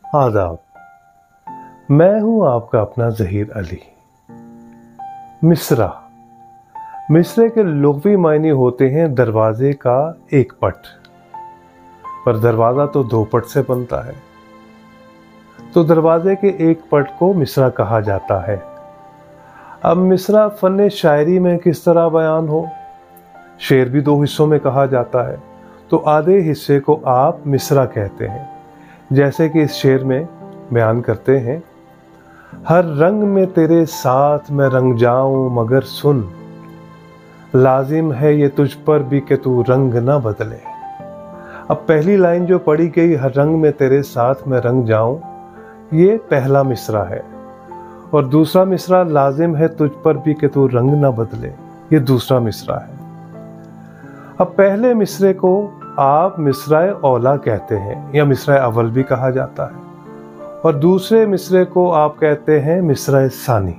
आदाब। मैं हूं आपका अपना ज़हीर अली। मिसरा। मिसरे के लुग़वी मायने होते हैं दरवाजे का एक पट, पर दरवाज़ा तो दो पट से बनता है, तो दरवाजे के एक पट को मिसरा कहा जाता है। अब मिसरा फ़न शायरी में किस तरह बयान हो। शेर भी दो हिस्सों में कहा जाता है, तो आधे हिस्से को आप मिसरा कहते हैं। जैसे कि इस शेर में बयान करते हैं, हर रंग में तेरे साथ मैं रंग जाऊं, मगर सुन लाजिम है ये तुझ पर भी कि तू रंग ना बदले। अब पहली लाइन जो पढ़ी गई, हर रंग में तेरे साथ मैं रंग जाऊं, ये पहला मिसरा है, और दूसरा मिसरा लाजिम है तुझ पर भी कि तू रंग ना बदले, ये दूसरा मिसरा है। अब पहले मिसरे को आप मिसराए औला कहते हैं या मिसराए अव्वल भी कहा जाता है, और दूसरे मिसरे को आप कहते हैं मिसराए सानी।